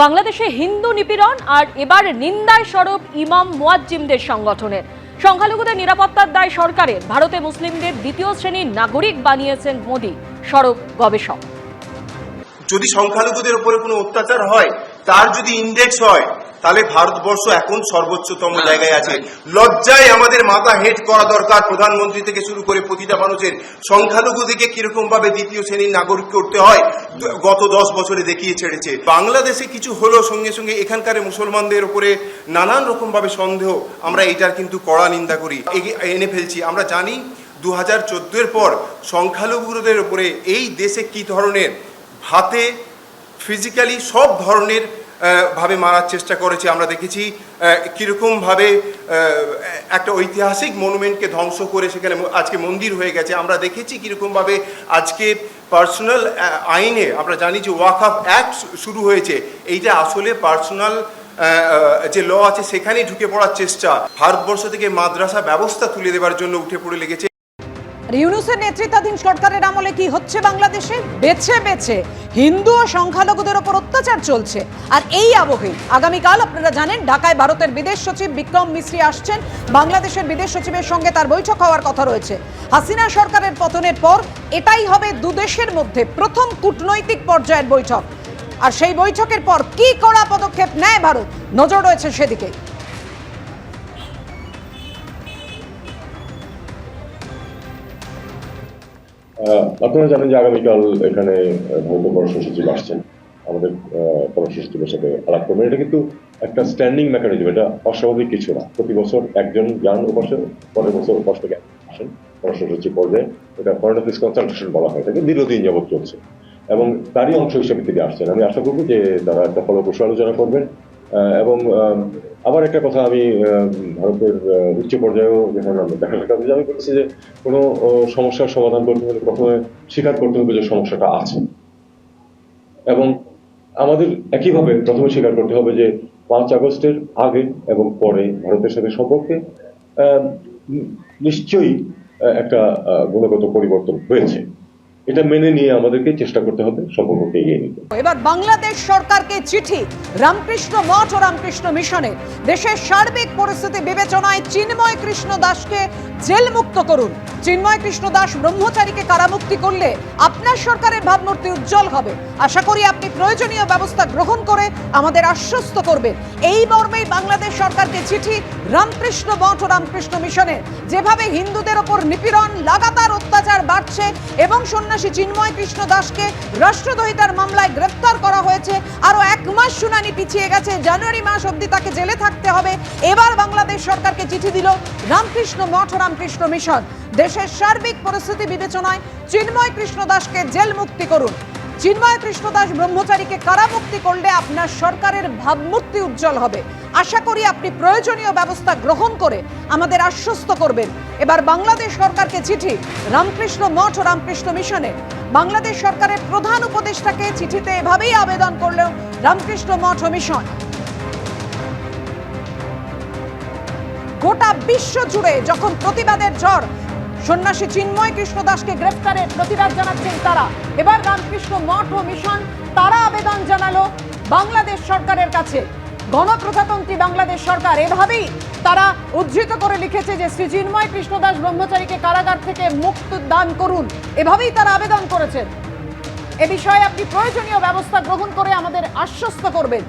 বাংলাদেশে হিন্দু নিপীড়ন আর এবার নিন্দায় সরব ইমাম মুয়াজ্জিমদের সংগঠনের। সংখ্যালঘুদের নিরাপত্তার দায় সরকারের, ভারতে মুসলিমদের দ্বিতীয় শ্রেণীর নাগরিক বানিয়েছেন মোদি, সরব গবেষক। যদি সংখ্যালঘুদের উপরে কোনো অত্যাচার হয়, তার যদি ইন্ডেক্স হয়, তাহলে ভারতবর্ষ এখন সর্বোচ্চতম জায়গায় আছে। লজ্জায় আমাদের মাথা হেট করা দরকার, প্রধানমন্ত্রী থেকে শুরু করে প্রতিটা মানুষের। সংখ্যালঘুদেরকে কিরকম ভাবে দ্বিতীয় শ্রেণীর নাগরিক করতে হয় গত 10 বছরে দেখিয়ে ছেড়েছে। বাংলাদেশে কিছর হলো, সঙ্গে সঙ্গে এখানকার মুসলমানদের উপরে নানান রকম ভাবে সন্দেহ, আমরা এটার কিন্তু কড়া নিন্দা করি, এনে ফেলছি। আমরা জানি 2014-এর পর সংখ্যালঘুদের উপরে এই দেশে কি ধরনের হাতে ফিজিক্যালি সব ধরনের ভাবে মারার চেষ্টা করেছে। আমরা দেখেছি কীরকমভাবে একটা ঐতিহাসিক মনুমেন্টকে ধ্বংস করে সেখানে আজকে মন্দির হয়ে গেছে। আমরা দেখেছি কীরকমভাবে আজকে পার্সোনাল আইনে আমরা জানি যে ওয়াকফ অ্যাক্ট শুরু হয়েছে। এইটা আসলে পার্সোনাল যে ল আছে সেখানেই ঢুকে পড়ার চেষ্টা। ভারতবর্ষ থেকে মাদ্রাসা ব্যবস্থা তুলে দেওয়ার জন্য উঠে পড়ে লেগেছে। ইউনূসের নেতৃত্বাধীন সরকারের আমলে কি হচ্ছে বাংলাদেশে? বেছে বেছে হিন্দু ও সংখ্যালঘুদের ওপর অত্যাচার চলছে। আর এই আবহে আগামীকাল আপনারা জানেন ঢাকায় ভারতের বিদেশ সচিব বিক্রম মিশ্রি আসছেন। বাংলাদেশের বিদেশ সচিবের সঙ্গে তার বৈঠক হওয়ার কথা রয়েছে। হাসিনা সরকারের পতনের পর এটাই হবে দুদেশের মধ্যে প্রথম কূটনৈতিক পর্যায়ের বৈঠক। আর সেই বৈঠকের পর কি কড়া পদক্ষেপ নেয় ভারত, নজর রয়েছে সেদিকে। আপনারা জানেন যে আগামীকাল এখানে ভারতের পররাষ্ট্র সচিব আসছেন, আমাদের পররাষ্ট্র সচিবের সাথে আলাপ করবেন। এটা কিন্তু একটা স্ট্যান্ডিং মেকানিজম, এটা অস্বাভাবিক কিছু না। প্রতি বছর একজন যান ওপাশে, পরের বছর ওপাশ থেকে আসেন পররাষ্ট্র সচিব পর্যায়ে। এটা ফরেন অফিস কনসালটেশন বলা হয়, থাকে দীর্ঘদিন যাবৎ চলছে এবং তারই অংশ হিসেবে তিনি আসছেন। আমি আশা করবো যে তারা একটা ফলপ্রসূ আলোচনা করবেন। এবং আবার একটা কথা, আমি ভারতের উচ্চ পর্যায়েও যখন দেখা সাক্ষাৎ, আমি বলছি যে কোনো সমস্যার সমাধান করতে হলে প্রথমে স্বীকার করতে হবে যে সমস্যাটা আছে, এবং আমাদের একইভাবে প্রথমে স্বীকার করতে হবে যে 5 আগস্টের আগে এবং পরে ভারতের সাথে সম্পর্কে নিশ্চয়ই একটা গুণগত পরিবর্তন হয়েছে। এটা মেনে নিয়ে আমাদেরকে চেষ্টা করতে হবে সম্পর্ককে এগিয়ে নিতে। এবার বাংলাদেশ সরকারকে চিঠি রামকৃষ্ণ মঠ ও রামকৃষ্ণ মিশনে। দেশের সার্বিক পরিস্থিতি বিবেচনায় চিন্ময় কৃষ্ণ দাসকে জেল মুক্ত করুন। চিন্ময় কৃষ্ণ দাস ব্রহ্মচারীকে কারামুক্তি করলে আপনার সরকারের ভাবমূর্তি উজ্জ্বল হবে। আশা করি আপনি প্রয়োজনীয় ব্যবস্থা গ্রহণ করে আমাদের আশ্বস্ত করবেন। এই মর্মেই বাংলাদেশ সরকারকে চিঠি রামকৃষ্ণ মঠ ও রামকৃষ্ণ মিশনে। যেভাবে হিন্দুদের ওপর নিপীড়ন, লাগাতার অত্যাচার বাড়ছে এবং সন্ন্যাসী চিন্ময় কৃষ্ণ দাসকে রাষ্ট্রদ্রোহিতার মামলায় গ্রেফতার করা হয়েছে, আরো 1 মাস শুনানি পিছিয়ে গেছে, জানুয়ারি মাস অবধি তাকে জেলে থাকতে হবে। এবার বাংলাদেশ সরকারকে চিঠি দিল রামকৃষ্ণ মঠ ও রামকৃষ্ণ মিশন। দেশের সার্বিক পরিস্থিতি বিবেচনায় চিন্ময় কৃষ্ণ দাসকে জেল মুক্তি করুন। চিন্ময় কৃষ্ণ দাস ব্রহ্মচারীকে কারামুক্তি করলে আপনার সরকারের ভাবমূর্তি উজ্জ্বল হবে। আশা করি আপনি প্রয়োজনীয় ব্যবস্থা গ্রহণ করে আমাদের আশ্বস্ত করবেন। এবার বাংলাদেশ সরকারকে চিঠি রামকৃষ্ণ মঠ ও রামকৃষ্ণ মিশনে। বাংলাদেশ সরকারের প্রধান উপদেষ্টাকে চিঠিতে এভাবেই আবেদন করলেও রামকৃষ্ণ মঠ ও মিশন। গোটা বিশ্ব জুড়ে যখন প্রতিবাদের ঝড়, সন্ন্যাসী চিন্ময় কৃষ্ণ দাসকে গ্রেফতারের প্রতিবাদ জানাচ্ছেন তারা। এবার রামকৃষ্ণ মঠ ও মিশন তারা আবেদন জানালো বাংলাদেশ সরকারের কাছে। গণপ্রজাতন্ত্রী বাংলাদেশ সরকার এভাবেই তারা উদ্ধৃত করে লিখেছে যে শ্রী চিন্ময় কৃষ্ণ দাস ব্রহ্মচারীকে কারাগার থেকে মুক্তি দান করুন। এভাবেই তারা আবেদন করেছেন। এ বিষয়ে আপনি প্রয়োজনীয় ব্যবস্থা গ্রহণ করে আমাদের আশ্বস্ত করবেন।